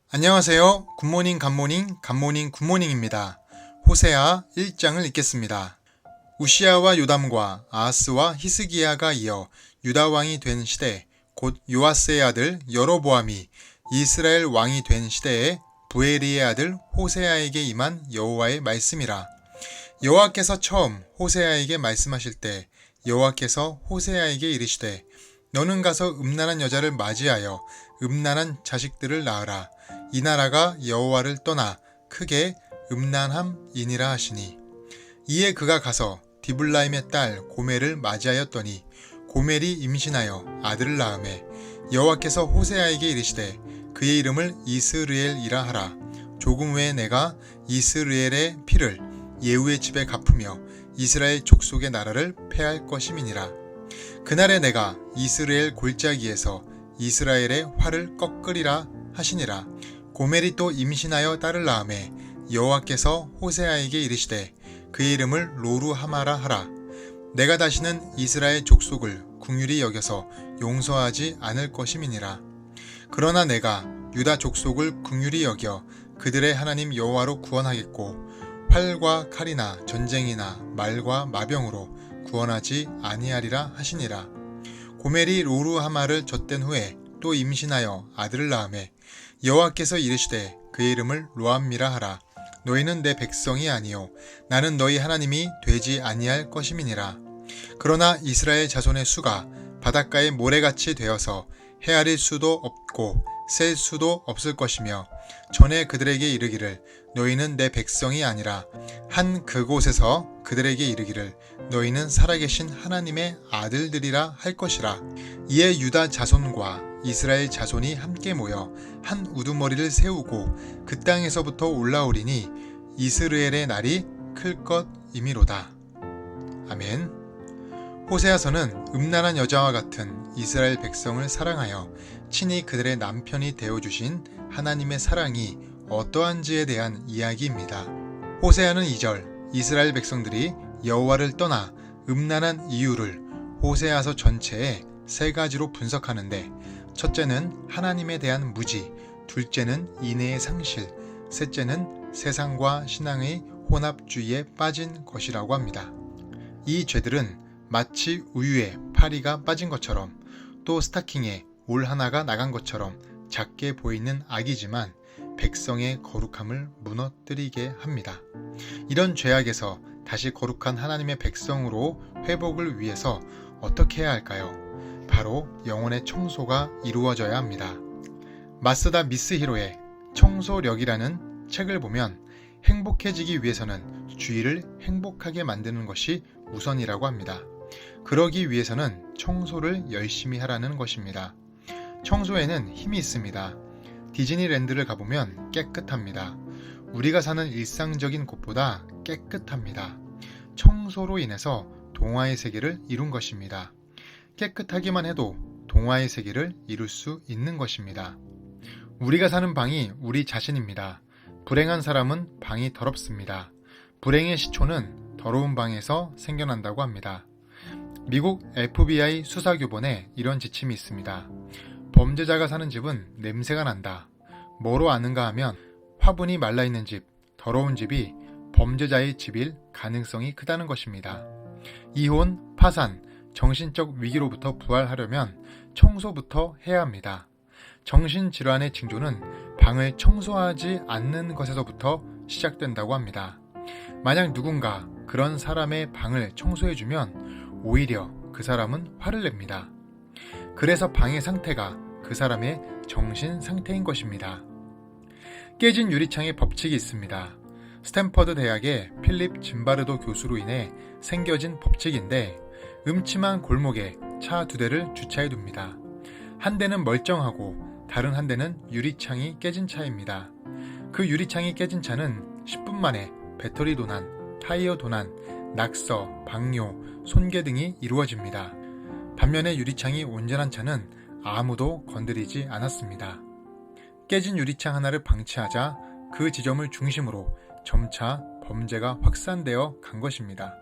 안녕하세요. 굿모닝 갓모닝 갓모닝 굿모닝입니다. 호세아 1장을 읽겠습니다. 우시아와 요담과 아하스와 히스기야가 이어 유다 왕이 된 시대 곧 요아스의 아들 여로보암이 이스라엘 왕이 된 시대에 부에리의 아들 호세아에게 임한 여호와의 말씀이라. 여호와께서 처음 호세아에게 말씀하실 때 여호와께서 호세아에게 이르시되 너는 가서 음란한 여자를 맞이하여 음란한 자식들을 낳으라. 이 나라가 여호와를 떠나 크게 음란함이니라 하시니. 이에 그가 가서 디블라임의 딸 고멜을 맞이하였더니 고멜이 임신하여 아들을 낳으매 여호와께서 호세아에게 이르시되 그의 이름을 이스르엘이라 하라. 조금 후에 내가 이스르엘의 피를 예후의 집에 갚으며 이스라엘 족속의 나라를 패할 것임이니라. 그날에 내가 이스라엘 골짜기에서 이스라엘의 활을 꺾으리라 하시니라. 고멜이 또 임신하여 딸을 낳으매 여호와께서 호세아에게 이르시되 그의 이름을 로루하마라 하라. 내가 다시는 이스라엘 족속을 긍휼히 여겨서 용서하지 않을 것임이니라. 그러나 내가 유다 족속을 긍휼히 여겨 그들의 하나님 여호와로 구원하겠고 활과 칼이나 전쟁이나 말과 마병으로 구원하지 아니하리라 하시니라. 고멜이 로루하마를 젖된 후에 또 임신하여 아들을 낳으매 여호와께서 이르시되 그의 이름을 로암미라 하라. 너희는 내 백성이 아니요 나는 너희 하나님이 되지 아니할 것임이니라. 그러나 이스라엘 자손의 수가 바닷가의 모래같이 되어서 헤아릴 수도 없고 셀 수도 없을 것이며 전에 그들에게 이르기를 너희는 내 백성이 아니라 한 그곳에서 그들에게 이르기를 너희는 살아계신 하나님의 아들들이라 할 것이라. 이에 유다 자손과 이스라엘 자손이 함께 모여 한 우두머리를 세우고 그 땅에서부터 올라오리니 이스르엘의 날이 클 것이미로다. 아멘. 호세아서는 음란한 여자와 같은 이스라엘 백성을 사랑하여 친히 그들의 남편이 되어주신 하나님의 사랑이 어떠한지에 대한 이야기입니다. 호세아는 2절 이스라엘 백성들이 여호와를 떠나 음란한 이유를 호세아서 전체에 세 가지로 분석하는데 첫째는 하나님에 대한 무지, 둘째는 인애의 상실, 셋째는 세상과 신앙의 혼합주의에 빠진 것이라고 합니다. 이 죄들은 마치 우유에 파리가 빠진 것처럼 또 스타킹에 올 하나가 나간 것처럼 작게 보이는 악이지만 백성의 거룩함을 무너뜨리게 합니다. 이런 죄악에서 다시 거룩한 하나님의 백성으로 회복을 위해서 어떻게 해야 할까요? 바로 영혼의 청소가 이루어져야 합니다. 마스다 미스히로의 청소력이라는 책을 보면 행복해지기 위해서는 주위를 행복하게 만드는 것이 우선이라고 합니다. 그러기 위해서는 청소를 열심히 하라는 것입니다. 청소에는 힘이 있습니다. 디즈니랜드를 가보면 깨끗합니다. 우리가 사는 일상적인 곳보다 깨끗합니다. 청소로 인해서 동화의 세계를 이룬 것입니다. 깨끗하기만 해도 동화의 세계를 이룰 수 있는 것입니다. 우리가 사는 방이 우리 자신입니다. 불행한 사람은 방이 더럽습니다. 불행의 시초는 더러운 방에서 생겨난다고 합니다. 미국 FBI 수사교본에 이런 지침이 있습니다. 범죄자가 사는 집은 냄새가 난다. 뭐로 아는가 하면 화분이 말라있는 집, 더러운 집이 범죄자의 집일 가능성이 크다는 것입니다. 이혼, 파산, 정신적 위기로부터 부활하려면 청소부터 해야 합니다. 정신질환의 징조는 방을 청소하지 않는 것에서부터 시작된다고 합니다. 만약 누군가 그런 사람의 방을 청소해주면 오히려 그 사람은 화를 냅니다. 그래서 방의 상태가 그 사람의 정신 상태인 것입니다. 깨진 유리창의 법칙이 있습니다. 스탠퍼드 대학의 필립 짐바르도 교수로 인해 생겨진 법칙인데 음침한 골목에 차 2대를 주차해 둡니다. 한 대는 멀쩡하고 다른 한 대는 유리창이 깨진 차입니다. 그 유리창이 깨진 차는 10분 만에 배터리 도난, 타이어 도난, 낙서, 방뇨, 손괴 등이 이루어집니다. 반면에 유리창이 온전한 차는 아무도 건드리지 않았습니다. 깨진 유리창 하나를 방치하자 그 지점을 중심으로 점차 범죄가 확산되어 간 것입니다.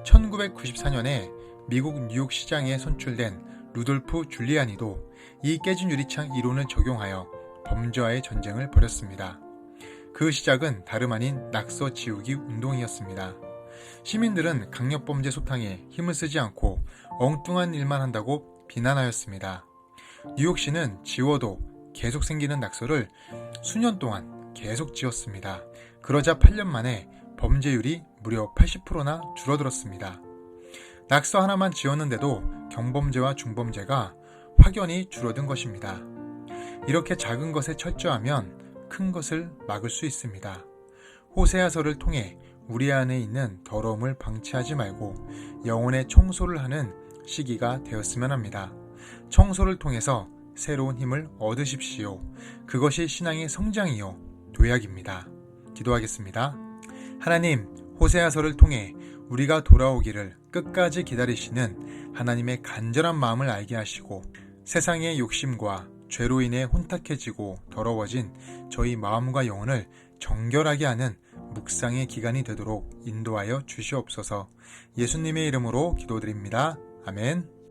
1994년에 미국 뉴욕 시장에 선출된 루돌프 줄리아니도 이 깨진 유리창 이론을 적용하여 범죄와의 전쟁을 벌였습니다. 그 시작은 다름 아닌 낙서 지우기 운동이었습니다. 시민들은 강력범죄 소탕에 힘을 쓰지 않고 엉뚱한 일만 한다고 비난하였습니다. 뉴욕시는 지워도 계속 생기는 낙서를 수년 동안 계속 지웠습니다. 그러자 8년 만에 범죄율이 무려 80%나 줄어들었습니다. 낙서 하나만 지웠는데도 경범죄와 중범죄가 확연히 줄어든 것입니다. 이렇게 작은 것에 철저하면 큰 것을 막을 수 있습니다. 호세아서를 통해 우리 안에 있는 더러움을 방치하지 말고 영혼의 청소를 하는 시기가 되었으면 합니다. 청소를 통해서 새로운 힘을 얻으십시오. 그것이 신앙의 성장이요 도약입니다. 기도하겠습니다. 하나님, 호세아서를 통해 우리가 돌아오기를 끝까지 기다리시는 하나님의 간절한 마음을 알게 하시고 세상의 욕심과 죄로 인해 혼탁해지고 더러워진 저희 마음과 영혼을 정결하게 하는 묵상의 기간이 되도록 인도하여 주시옵소서. 예수님의 이름으로 기도드립니다. 아멘.